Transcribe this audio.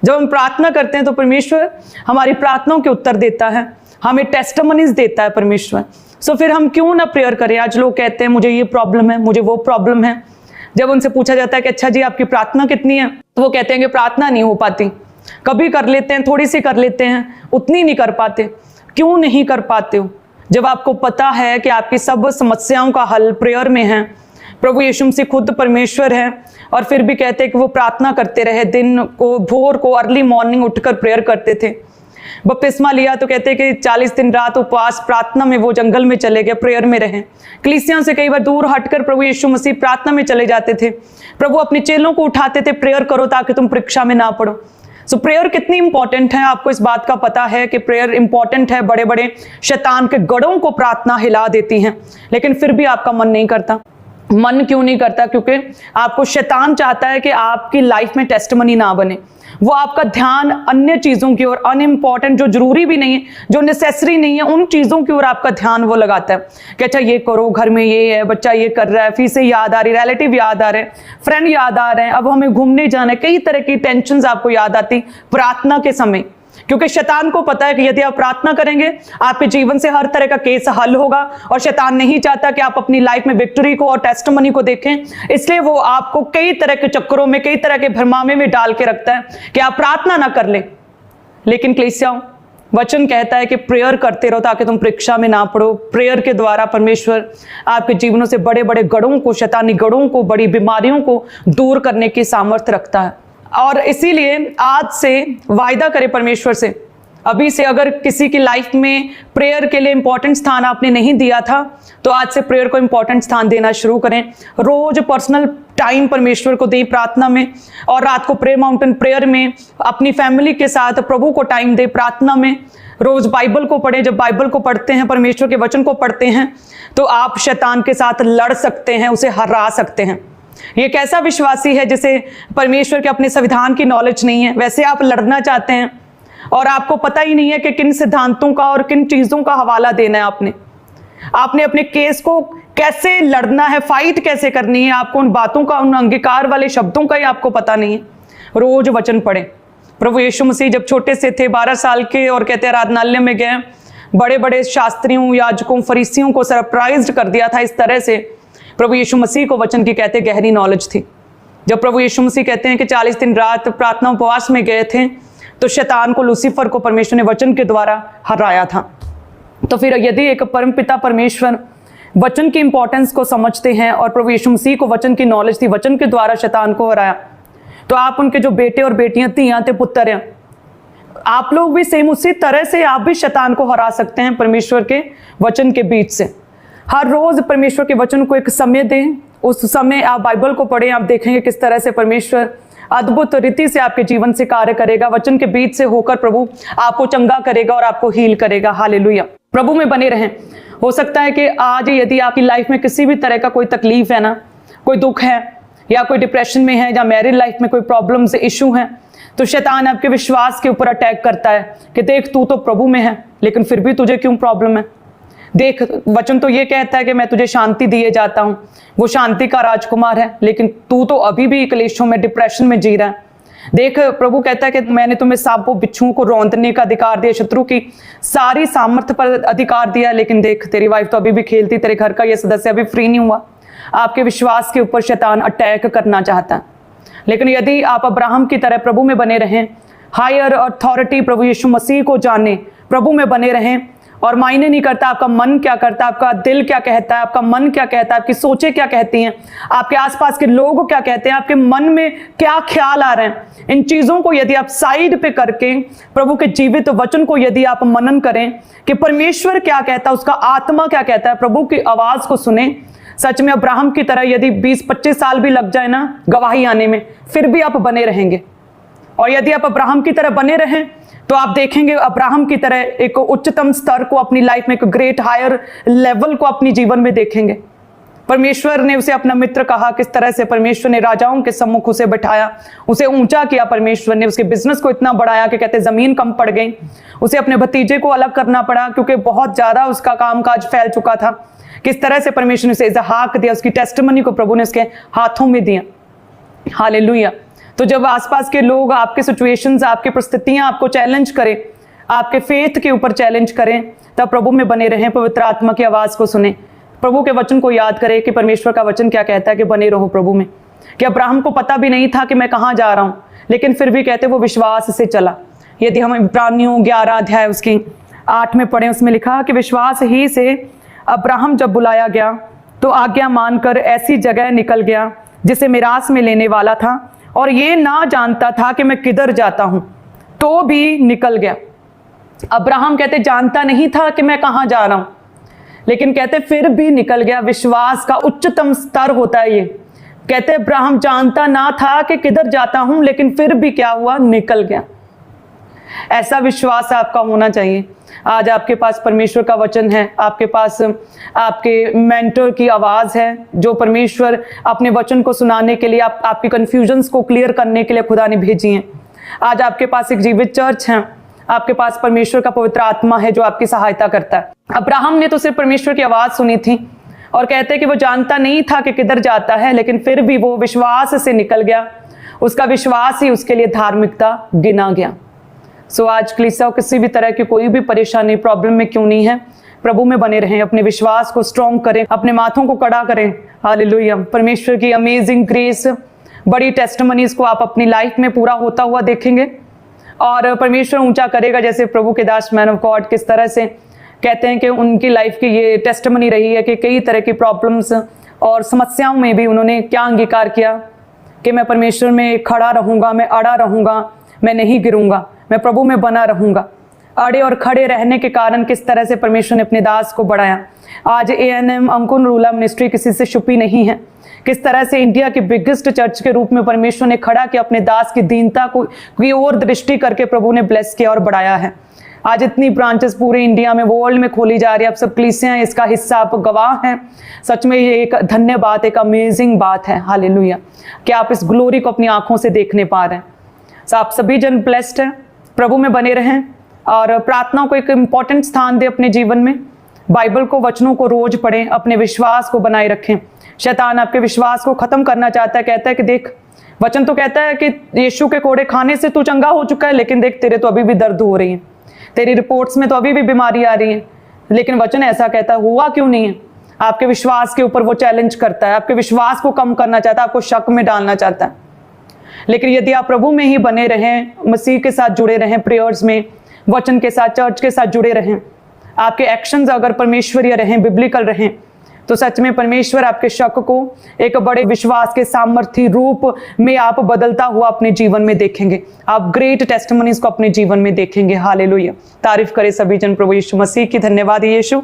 जब हम प्रार्थना करते हैं तो परमेश्वर हमारी प्रार्थनाओं के उत्तर देता है, हमें टेस्टिमनीज देता है परमेश्वर। सो फिर हम क्यों ना प्रेयर करें। आज लोग कहते हैं मुझे ये प्रॉब्लम है, मुझे वो प्रॉब्लम है। जब उनसे पूछा जाता है कि अच्छा जी आपकी प्रार्थना कितनी है, तो वो कहते हैं कि प्रार्थना नहीं हो पाती। कभी कर लेते हैं, थोड़ी सी कर लेते हैं, उतनी नहीं कर पाते। क्यों नहीं कर पाते हो? जब आपको पता है कि आपकी सब समस्याओं का हल प्रेयर में है, प्रभु यीशु मसीह खुद परमेश्वर है, और फिर भी कहते हैं कि वो प्रार्थना करते रहे, दिन को, भोर को, अर्ली मॉर्निंग उठकर प्रेयर करते थे। बपतिस्मा लिया तो कहते हैं कि 40 दिन रात उपवास प्रार्थना में वो जंगल में चले गए, प्रेयर में रहे। कलीसिया से कई बार दूर हटकर प्रभु यीशु मसीह प्रार्थना में चले जाते थे। प्रभु अपने चेलों को उठाते थे, प्रेयर करो ताकि तुम परीक्षा में ना पड़ो। सो प्रेयर कितनी इंपॉर्टेंट है, आपको इस बात का पता है कि प्रेयर इंपॉर्टेंट है। बड़े बड़े शैतान के गढ़ों को प्रार्थना हिला देती हैं, लेकिन फिर भी आपका मन नहीं करता। मन क्यों नहीं करता? क्योंकि आपको शैतान चाहता है कि आपकी लाइफ में टेस्टिमनी ना बने। वो आपका ध्यान अन्य चीजों की ओर, अनइम्पॉर्टेंट, जो जरूरी भी नहीं है, जो नेसेसरी नहीं है, उन चीजों की ओर आपका ध्यान वो लगाता है कि अच्छा ये करो, घर में ये है, बच्चा ये कर रहा है, फीसें याद आ रही, रिलेटिव याद आ रहे हैं, फ्रेंड याद आ रहे हैं, अब हमें घूमने जाना है। कई तरह की टेंशन आपको याद आती प्रार्थना के समय, क्योंकि शैतान को पता है कि यदि आप प्रार्थना करेंगे आपके जीवन से हर तरह का केस हल होगा, और शैतान नहीं चाहता कि आप अपनी लाइफ में विक्ट्री को और टेस्टिमनी को देखें। इसलिए वो आपको कई तरह के चक्करों में, कई तरह के भरमामे में डाल के रखता है कि आप प्रार्थना ना कर ले। लेकिन कलीसियाओं, वचन कहता है कि प्रेयर करते रहो ताकि तुम परीक्षा में ना पड़ो। प्रेयर के द्वारा परमेश्वर आपके जीवनों से बड़े बड़े गढ़ों को, शैतानी गढ़ों को, बड़ी बीमारियों को दूर करने की सामर्थ्य रखता है। और इसीलिए आज से वायदा करें परमेश्वर से, अभी से अगर किसी की लाइफ में प्रेयर के लिए इंपॉर्टेंट स्थान आपने नहीं दिया था, तो आज से प्रेयर को इंपॉर्टेंट स्थान देना शुरू करें। रोज पर्सनल टाइम परमेश्वर को दें प्रार्थना में, और रात को प्रेयर माउंटेन प्रेयर में अपनी फैमिली के साथ प्रभु को टाइम दें प्रार्थना में। रोज बाइबल को पढ़ें। जब बाइबल को पढ़ते हैं, परमेश्वर के वचन को पढ़ते हैं, तो आप शैतान के साथ लड़ सकते हैं, उसे हरा सकते हैं। ये कैसा विश्वासी है जिसे परमेश्वर के अपने संविधान की नॉलेज नहीं है? वैसे आप लड़ना चाहते हैं और आपको पता ही नहीं है कि किन सिद्धांतों का और किन चीजों का हवाला देना है। आपने अपने केस को कैसे लड़ना है, फाइट कैसे करनी है, आपको उन बातों का, उन अंगीकार वाले शब्दों का ही आपको पता नहीं है। रोज वचन पढ़ें। प्रभु यीशु मसीह जब छोटे से थे, 12 साल के, और कहते हैं आराधनालय में गए, बड़े बड़े शास्त्रियों, याजकों, फरीसियों को सरप्राइज कर दिया था। इस तरह से प्रभु यीशु मसीह को वचन की कहते गहरी नॉलेज थी। जब प्रभु यीशु मसीह कहते हैं कि 40 दिन रात प्रार्थना उपवास में गए थे, तो शैतान को, लूसीफर को परमेश्वर ने वचन के द्वारा हराया था। तो फिर यदि एक परमपिता परमेश्वर वचन की इंपॉर्टेंस को समझते हैं और प्रभु यीशु मसीह को वचन की नॉलेज थी, वचन के द्वारा शैतान को हराया, तो आप उनके जो बेटे और बेटियां, तियां थे, पुत्र हैं, आप लोग भी सेम उसी तरह से आप भी शैतान को हरा सकते हैं परमेश्वर के वचन के बीच से। हर रोज परमेश्वर के वचन को एक समय दें, उस समय आप बाइबल को पढ़ें। आप देखेंगे किस तरह से परमेश्वर अद्भुत रीति से आपके जीवन से कार्य करेगा। वचन के बीच से होकर प्रभु आपको चंगा करेगा और आपको हील करेगा। हालेलुया। प्रभु में बने रहें। हो सकता है कि आज यदि आपकी लाइफ में किसी भी तरह का कोई तकलीफ है ना, कोई दुख है, या कोई डिप्रेशन में है, या मैरिड लाइफ में कोई प्रॉब्लम से इशू है, तो शैतान आपके विश्वास के ऊपर अटैक करता है कि देख तू तो प्रभु में है, लेकिन फिर भी तुझे क्यों प्रॉब्लम है। देख, वचन तो ये कहता है कि मैं तुझे शांति दिए जाता हूँ, वो शांति का राजकुमार है, लेकिन तू तो अभी भी क्लेशों में, डिप्रेशन में जी रहा है। देख, प्रभु कहता है कि मैंने तुम्हें सांपों बिच्छुओं को रौंदने का अधिकार दिया, शत्रु की सारी सामर्थ्य पर अधिकार दिया, लेकिन देख तेरी वाइफ तो अभी भी खेलती, तेरे घर का ये सदस्य अभी फ्री नहीं हुआ। आपके विश्वास के ऊपर शैतान अटैक करना चाहता है। लेकिन यदि आप अब्राहम की तरह प्रभु में बने रहें, हायर अथॉरिटी प्रभु यीशु मसीह को जाने, प्रभु में बने रहें, और मायने नहीं करता आपका मन क्या करता है, आपका दिल क्या कहता है, आपका मन क्या कहता है, आपकी सोचें क्या कहती हैं, आपके आसपास के लोग क्या कहते हैं, आपके मन में क्या ख्याल आ रहे हैं, इन चीजों को यदि आप साइड पे करके प्रभु के जीवित वचन को यदि आप मनन करें कि परमेश्वर क्या कहता है, उसका आत्मा क्या कहता है, प्रभु की आवाज को सुने। सच में अब्राहम की तरह यदि 20-25 साल भी लग जाए ना गवाही आने में, फिर भी आप बने रहेंगे। और यदि आप अब्राहम की तरह बने रहें तो आप देखेंगे अब्राहम की तरह एक उच्चतम स्तर को अपनी लाइफ में, एक ग्रेट हायर लेवल को अपनी जीवन में देखेंगे। परमेश्वर ने उसे अपना मित्र कहा, किस तरह से परमेश्वर ने राजाओं के सम्मुख उसे बैठाया, उसे ऊंचा किया। परमेश्वर ने उसके बिजनेस को इतना बढ़ाया कि कहते जमीन कम पड़ गई। उसे अपने भतीजे को अलग करना पड़ा क्योंकि बहुत ज्यादा उसका कामकाज फैल चुका था। किस तरह से परमेश्वर ने उसे इसहाक दिया, उसकी टेस्टिमनी को प्रभु ने उसके हाथों में दिया। हालेलुया। तो जब आसपास के लोग आपके सिचुएशंस, आपकी परिस्थितियां आपको चैलेंज करें, आपके फेथ के ऊपर चैलेंज करें, तब प्रभु में बने रहें, पवित्र आत्मा की आवाज़ को सुने, प्रभु के वचन को याद करें कि परमेश्वर का वचन क्या कहता है कि बने रहो प्रभु में। कि अब्राहम को पता भी नहीं था कि मैं कहाँ जा रहा हूँ, लेकिन फिर भी कहते वो विश्वास से चला। यदि हम इब्रानियों 11 अध्याय उसकी 8 में पढ़ें, उसमें लिखा कि विश्वास ही से अब्राहम जब बुलाया गया तो आज्ञा मानकर ऐसी जगह निकल गया जिसे मिरास में लेने वाला था, और ये ना जानता था कि मैं किधर जाता हूँ, तो भी निकल गया। अब्राहम कहते जानता नहीं था कि मैं कहाँ जा रहा हूँ, लेकिन कहते फिर भी निकल गया। विश्वास का उच्चतम स्तर होता है ये। कहते अब्राहम जानता ना था कि किधर जाता हूँ, लेकिन फिर भी क्या हुआ, निकल गया। ऐसा विश्वास आपका होना चाहिए। आज आपके पास परमेश्वर का वचन है, आपके पास आपके मेंटर की आवाज़ है, जो परमेश्वर अपने वचन को सुनाने के लिए, आपकी कन्फ्यूजन्स को क्लियर करने के लिए खुदा ने भेजी हैं। आज आपके पास एक जीवित चर्च है, आपके पास परमेश्वर का पवित्र आत्मा है जो आपकी सहायता करता है। अब्राहम ने तो सिर्फ परमेश्वर की आवाज़ सुनी थी, और कहते हैं कि वो जानता नहीं था कि किधर जाता है, लेकिन फिर भी वो विश्वास से निकल गया। उसका विश्वास ही उसके लिए धार्मिकता गिना गया। सो आज कलीसिया किसी भी तरह की कोई भी परेशानी, प्रॉब्लम में क्यों नहीं है, प्रभु में बने रहें, अपने विश्वास को स्ट्रॉन्ग करें, अपने माथों को कड़ा करें। हालेलुया। परमेश्वर की अमेजिंग ग्रेस, बड़ी टेस्टिमनीज को आप अपनी लाइफ में पूरा होता हुआ देखेंगे, और परमेश्वर ऊंचा करेगा। जैसे प्रभु के दास मैन ऑफ गॉड किस तरह से कहते हैं कि उनकी लाइफ की ये टेस्टिमनी रही है कि कई तरह की प्रॉब्लम्स और समस्याओं में भी उन्होंने क्या अंगीकार किया कि मैं परमेश्वर में खड़ा रहूँगा, मैं अड़ा रहूँगा, मैं नहीं गिरूँगा, मैं प्रभु में बना रहूँगा। अड़े और खड़े रहने के कारण किस तरह से परमेश्वर ने अपने दास को बढ़ाया। आज ANM अंकुर रूला मिनिस्ट्री किसी से छुपी नहीं है। किस तरह से इंडिया की बिगेस्ट चर्च के रूप में परमेश्वर ने खड़ा किया, अपने दास की दीनता को की ओर दृष्टि करके प्रभु ने ब्लेस किया और बढ़ाया है। आज इतनी ब्रांचेस पूरे इंडिया में, वर्ल्ड में खोली जा रही है। आप सब कलीसियां इसका हिस्सा, आप गवाह हैं। सच में ये एक धन्य बात, एक अमेजिंग बात है। हालेलुया कि आप इस ग्लोरी को अपनी आंखों से देखने पा रहे हैं। आप सभी जन ब्लेस्ड हैं। प्रभु में बने रहें और प्रार्थना को एक इम्पॉर्टेंट स्थान दें अपने जीवन में। बाइबल को, वचनों को रोज पढ़ें, अपने विश्वास को बनाए रखें। शैतान आपके विश्वास को खत्म करना चाहता है। कहता है कि देख, वचन तो कहता है कि यीशु के कोड़े खाने से तू चंगा हो चुका है, लेकिन देख तेरे तो अभी भी दर्द हो रही है, तेरी रिपोर्ट्स में तो अभी भी बीमारी आ रही है। लेकिन वचन ऐसा कहता है, हुआ क्यों नहीं है? आपके विश्वास के ऊपर वो चैलेंज करता है, आपके विश्वास को कम करना चाहता है, आपको शक में डालना चाहता है। लेकिन यदि आप प्रभु में ही बने रहें, मसीह के साथ जुड़े रहें, प्रेयर्स में, वचन के साथ, चर्च के साथ जुड़े रहें, आपके एक्शंस अगर परमेश्वरीय रहें, बिब्लिकल रहें, तो सच में परमेश्वर आपके शक को एक बड़े विश्वास के सामर्थी रूप में आप बदलता हुआ अपने जीवन में देखेंगे। आप ग्रेट टेस्टिमनीज को अपने जीवन में देखेंगे। हालेलुया। तारीफ करें सभी जन प्रभु यीशु मसीह की। धन्यवाद यीशु।